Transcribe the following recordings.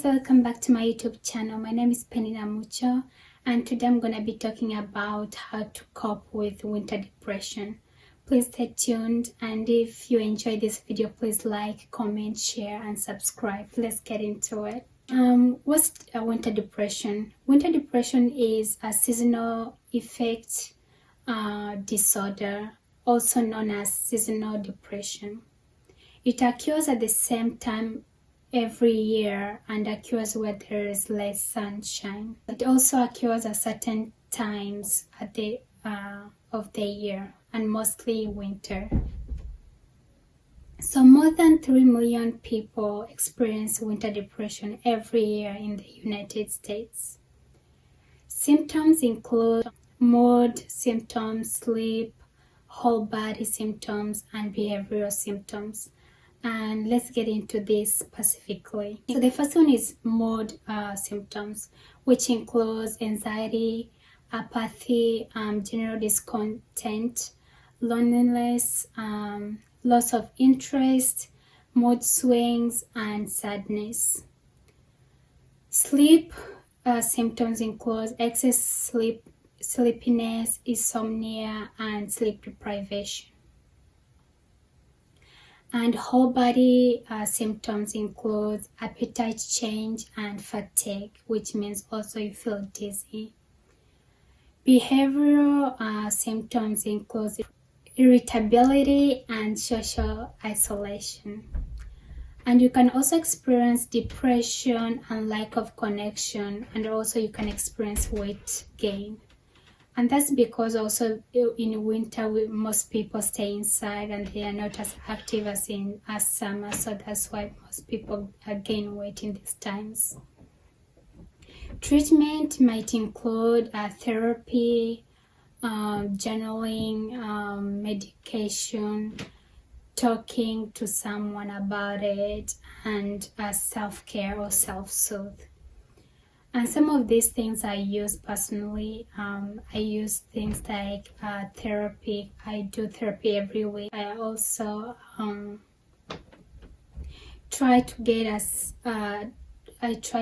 guys, welcome back to my YouTube channel. My name is Penina Mucho, and today I'm going to be talking about how to cope with winter depression. Please stay tuned, and if you enjoy this video, please like, comment, share, and subscribe. Let's get into it. What's winter depression? Winter depression is a seasonal effect disorder, also known as seasonal depression. It occurs at the same time every year and occurs where there is less sunshine. It also occurs at certain times at of the year, and mostly winter. So more than 3 million people experience winter depression every year in the United States. Symptoms include mood symptoms, sleep, whole body symptoms, and behavioral symptoms. And let's get into this specifically. So the first one is mood symptoms, which includes anxiety, apathy, general discontent, loneliness, loss of interest, mood swings, and sadness. Sleep symptoms include excess sleepiness, insomnia, and sleep deprivation. And whole body symptoms include appetite change and fatigue, which means also you feel dizzy. Behavioral symptoms include irritability and social isolation. And you can also experience depression and lack of connection, and also you can experience weight gain. And that's because also in winter most people stay inside and they are not as active as in summer, so that's why most people gain weight in these times. Treatment might include therapy, journaling, medication, talking to someone about it, and self-care or self-soothe. And some of these things I use personally. I use things like therapy. I do therapy every week. I also try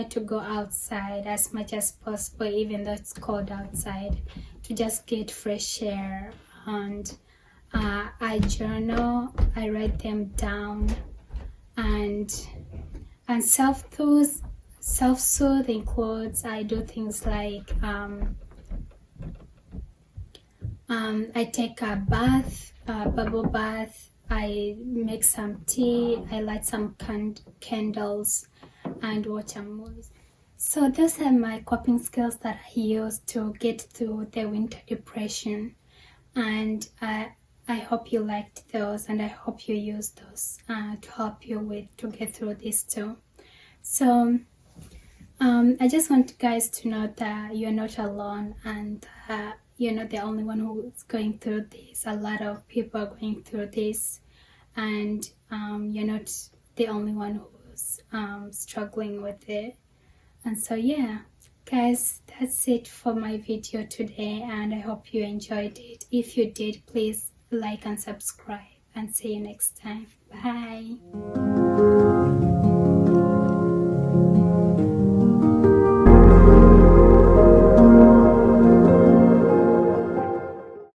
to go outside as much as possible, even though it's cold outside, to just get fresh air. And I journal. I write them down, and self-soothe includes I do things like I take a bath, bubble bath, I make some tea, I light some candles, and watch a movie. So those are my coping skills that I use to get through the winter depression, and I hope you liked those, and I hope you use those to help you to get through this too. So I just want you guys to know that you're not alone, and you're not the only one who's going through this. A lot of people are going through this, and you're not the only one who's struggling with it. And so yeah, guys, that's it for my video today, and I hope you enjoyed it. If you did, please like and subscribe, and see you next time. Bye.